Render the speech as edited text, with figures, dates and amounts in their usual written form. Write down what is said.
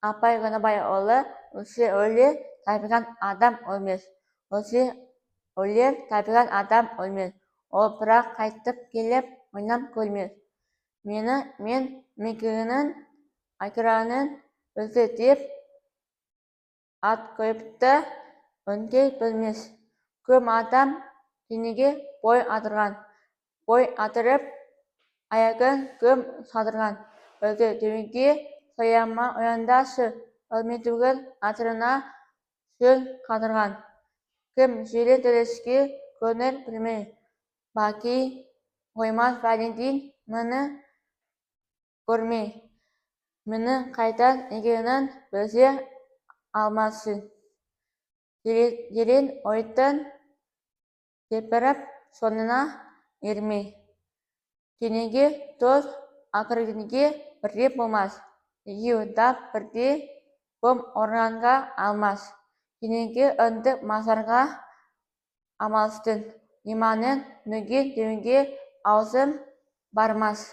Apay Ganabayoğlu öyle tabigan adam olmaz. Öyle tabigan adam olmaz. O bırak kaytıp gelip oynam koymaz. Men Akıranın özü deyip at koyup da önkey bilmez. Köm adam tiniге boy атырған. Boy атырып, ayagın köm sadırgan. Özü tüvinki soyama oyandaşı. Ölmetügül atırına şöl kadırgan. Кім желе төлешке көнер білмей. Баки қоймас Валентин мұны көрмей. Мұны қайдан екенін білсе алмасын. Жерен ойттан тепіріп сонына ермей. Тенеге тоз ақыргенге бірде болмас. Еудап бірде бом орғанға алмас. Тенеге үнді масарға амалстын. Иманын нүге деуінге аузым бармас.